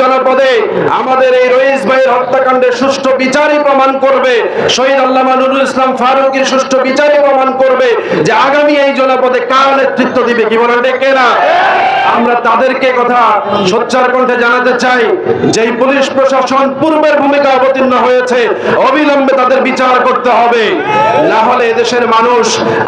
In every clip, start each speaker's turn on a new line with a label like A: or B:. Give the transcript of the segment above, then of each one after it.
A: জনপদে আমাদের এই রইস ভাইয়ের হত্যাকাণ্ডের সুষ্ঠু বিচারই প্রমাণ করবে, শহীদ আল্লামা নুরুল ইসলাম ফারুকীর সুষ্ঠু বিচারই প্রমাণ করবে যে আগামী এই জনপদে কার নেতৃত্ব দিবে। কি বলেন ঠিক না? আমরা তাদেরকে কথা সোচ্চার কণ্ঠে জানাতে চাই, যেই পুলিশ প্রশাসন পূর্বের ভূমিকা অবতীর্ণ হয়েছে অবিলম্বে তাদের বিচার করতে হবে, না হলে এদেশের মানুষ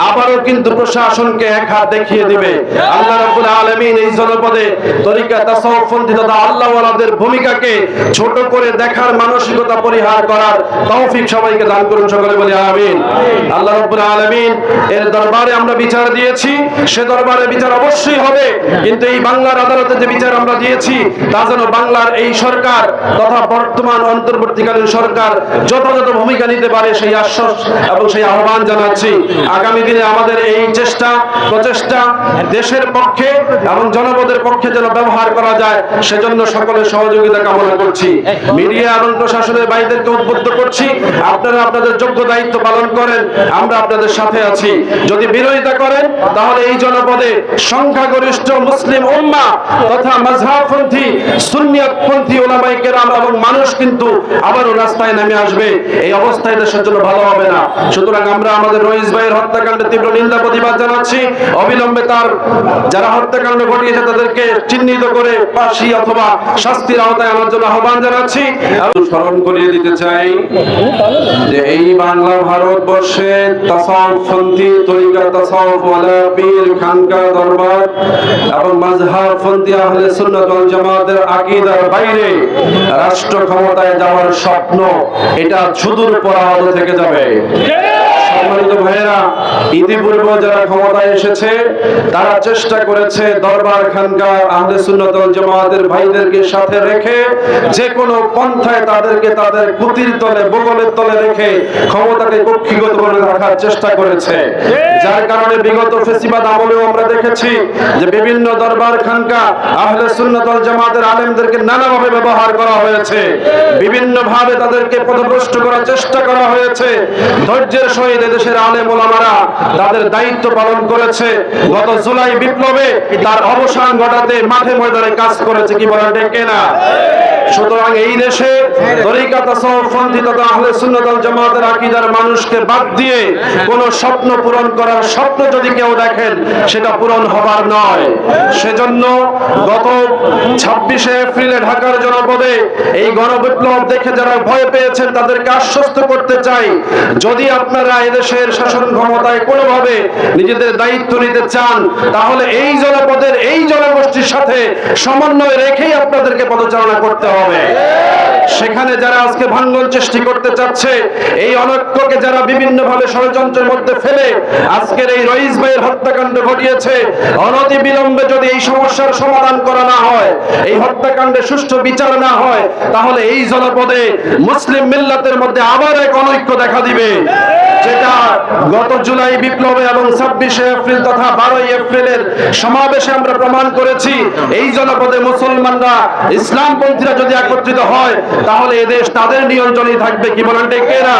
A: আবারও কিন্তু প্রশাসনকে এক হাত দেখিয়ে দিবে। আল্লাহ রাব্বুল আলামিন এই জনপদে তরিকা তাসাউফপন্থী তথা আল্লাহওয়ালাদের ভূমিকাকে ছোট করে দেখার মানসিকতা পরিহার করার তৌফিক সবাইকে দান করুন, সকলে বলি আমিন। আল্লাহ রাব্বুল আলামিন এর দরবারে আমরা বিচার দিয়েছি, সে দরবারে বিচার অবশ্যই হবে, কিন্তু এই বাংলার আদালতে যে বিচার আমরা দিয়েছি তা যেন বাংলার এই সরকার তথা বর্তমান অন্তর্বর্তীকালীন সরকার যথাযথ ভূমিকা নিতে পারে সেই আশ্বাস এবং সেই আহ্বান জানাচ্ছি। আগামী দিনে আমাদের এই প্রচেষ্টা দেশের পক্ষে এবং জনপদের পক্ষে যেন ব্যবহার করা যায় সেজন্য সকলের সহযোগিতা কামনা করছি। মিডিয়া এবং প্রশাসনের ভাইদেরকে উদ্বুদ্ধ করছি, আপনারা আপনাদের যোগ্য দায়িত্ব পালন করেন, আমরা আপনাদের সাথে আছি। যদি বিরোধিতা করেন তাহলে এই জনপদে সংখ্যাগরিষ্ঠ মুসলিম উম্মাহ তথা মাযহাবপন্থী সুন্নিয়তপন্থী উলামায়ে কেরাম এবং মানুষ কিন্তু আবারও রাস্তায় নেমে আসবে। এই অবস্থায় দেশের জন্য ভালো হবে না। সুতরাং আমরা আমাদের রইস ভাইয়ের হত্যাকাণ্ডের তীব্র নিন্দা প্রতিবাদ জানাচ্ছি। অবিলম্বে তার যারা হত্যাকাণ্ড ঘটিয়েছে তাদেরকে চিহ্নিত করে ফাঁসি অথবা শাস্তির আওতায় আনার জন্য আহ্বান জানাচ্ছি। স্মরণ করিয়ে দিতে চাই যে এই বাংলা ভারতবর্ষে তাসাউফপন্থী তরিকা তাসাউফওয়ালা পীর খানকা দরবার এবং মাযহাবপন্থী আহলে সুন্নাত ওয়াল জামাতের আকীদার বাইরে রাষ্ট্র ক্ষমতায় যাওয়ার স্বপ্ন এটা সুদূর পরাহত থেকে যাবে। সম্মানিত ভাইয়েরা, ইতিপূর্বে যারা ক্ষমতায় এসেছে তারা চেষ্টা করেছে দরবার খানকা আহলে সুন্নাত ওয়াল জামাতের ভাইদেরকে সাথে রেখে যে কোনো পন্থায় তাদেরকে তাদের কুতির তলে বগলের তলে রেখে ক্ষমতাকে কক্ষিগত করে রাখার চেষ্টা করেছে, যার কারণে বিগত ফেসিবাদ আমলেও আমরা দেখেছি যে বিভিন্ন দরবার খানকা আহলে সুন্নাত ওয়াল জামাতের আলেমদেরকে নানাভাবে ব্যবহার করা হয়েছে, বিভিন্ন ভাবে তাদেরকে পথভ্রষ্ট করার চেষ্টা করা হয়েছে। ধৈর্যের সহিত দেশের আলেম ওলামারা তাদের দায়িত্ব পালন করেছে। গত জুলাই বিপ্লবে তার অবসান ঘটাতে মাঠে ময়দানে কাজ করেছে। কি বলেন ঠিক না? সুতরাং এই দেশে তরিকা তাসাউফপন্থী তথা আহলে সুন্নাত ওয়াল জামাতের আকীদার মানুষকে বাদ দিয়ে কোন স্বপ্ন পূরণ করার স্বপ্ন যদি কেউ দেখেন সেটা পূরণ হবার নয়। সেজন্য গত 26শে এপ্রিলে ঢাকার জনপদে এই গণবিপ্লব দেখে যারা ভয় পেয়েছেন তাদেরকে আশ্বস্ত করতে চাই, যদি আপনারা এদেশের শাসন ক্ষমতায় কোনোভাবে নিজেদের দায়িত্ব নিতে চান তাহলে এই জনপদের এই জনগোষ্ঠীর সাথে সমন্বয় রেখেই আপনাদেরকে পদচারণা করতে হবে। সেখানে যারা আজকে ভাঙন সৃষ্টি করতে চাচ্ছে, এই অনৈক্যকে যারা বিভিন্ন ভাবে ষড়যন্ত্রের মধ্যে ফেলে আজকের এই রইস ভাইয়ের হত্যাকাণ্ড ঘটিয়েছে, অনতি বিলম্বে যদি এই সমস্যার সমাধান করা না হয়, এই হত্যাকাণ্ডের সুষ্ঠু বিচার না হয়, তাহলে এই জনপদে মুসলিম মিল্লাতের মধ্যে আবার এক অনৈক্য দেখা দিবে, যেটা গত জুলাই বিপ্লবে এবং 26শে এপ্রিল তথা 12ই এপ্রিলের সমাবেশে আমরা প্রমাণ করেছি। এই জনপদে মুসলমানরা ইসলামপন্থীরা যদি একত্রিত হয় তাহলে এদেশ তাদের নিয়ন্ত্রণেই থাকবে। কি বলেন ঠিক না?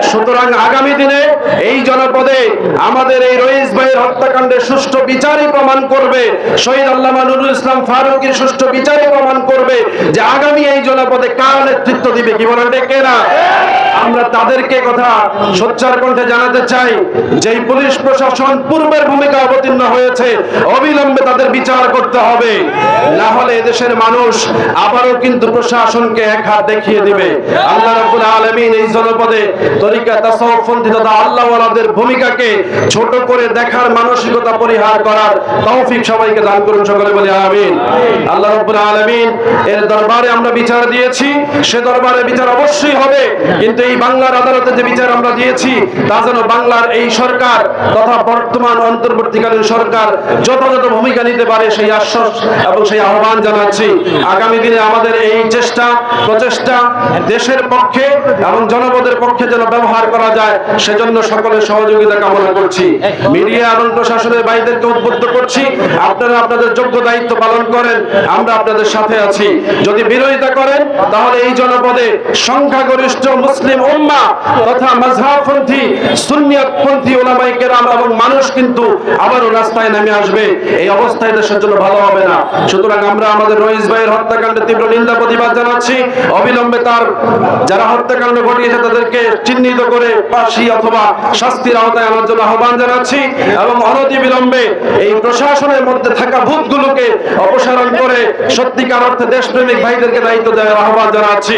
A: সুতরাং আগামী দিনে এই জনপদে আমাদের এই রইস ভাইয়ের হত্যাকাণ্ডের সুষ্ঠু বিচারই প্রমাণ করবে, শহীদ আল্লামা নুরুল ইসলাম ফারুকীর সুষ্ঠু বিচারই প্রমাণ করবে যে আগামী এই জনপদে কার নেতৃত্ব দিবে। কি বলেন ঠিক না? আমরা তাদেরকে কথা সোচ্চার কণ্ঠে জানাতে চাই, যেই পুলিশ প্রশাসন পূর্বের ভূমিকা অবতীর্ণ হয়েছে অবিলম্বে তাদের বিচার করতে হবে, না হলে এদেশের মানুষ আবারও কিন্তু প্রশাসনকে এক হাত দেখিয়ে দিবে। আল্লাহ রাব্বুল আলামিন এই জনপদে তরিকা তাসাউফপন্থী তথা আল্লাহওয়ালাদের ভূমিকাকে ছোট করে দেখার মানসিকতা পরিহার করার তৌফিক সবাইকে দান করুন, সকলে বলি আমিন। আল্লাহ রাব্বুল আলামিন এর দরবারে আমরা বিচার দিয়েছি, সে দরবারে বিচার অবশ্যই হবে, কিন্তু এই বাংলার আদালতে যে বিচার আমরা দিয়েছি তা যেন বাংলার এই সরকার তথা বর্তমান অন্তর্বর্তীকালীন সরকার যথাযথ ভূমিকা নিতে পারে সেই আশ্বাস এবং সেই আহ্বান জানাচ্ছি। আগামী দিনে আমাদের এই প্রচেষ্টা দেশের পক্ষে এবং জনপদের পক্ষে যেন ব্যবহার করা যায় সেজন্য সকলের সহযোগিতা কামনা করছি। মিডিয়া এবং প্রশাসনের ভাইদেরকে উদ্বুদ্ধ করছি, আপনারা আপনাদের যোগ্য দায়িত্ব পালন করেন, আমরা আপনাদের সাথে আছি। যদি বিরোধিতা করেন তাহলে এই জনপদে সংখ্যাগরিষ্ঠ মুসলিম মুসলিম উম্মাহ তথা মাযহাবপন্থী সুন্নিয়তপন্থী উলামায়ে কেরাম এবং মানুষ কিন্তু আবারও রাস্তায় নেমে আসবে। এই অবস্থায় দেশের জন্য ভালো হবে না। সুতরাং আমরা আমাদের রইস ভাইয়ের হত্যাকাণ্ডের তীব্র নিন্দা প্রতিবাদ জানাচ্ছি। অবিলম্বে তার যারা হত্যাকাণ্ড ঘটিয়েছে তাদেরকে চিহ্নিত করে ফাঁসি অথবা শাস্তির আওতায় আনার জন্য আহ্বান জানাচ্ছি এবং অনতিবিলম্বে এই প্রশাসনের মধ্যে থাকা ভূতগুলোকে অপসারণ করে সত্যিকার অর্থে দেশপ্রেমিক ভাইদেরকে দায়িত্ব দেওয়ার আহ্বান জানাচ্ছি।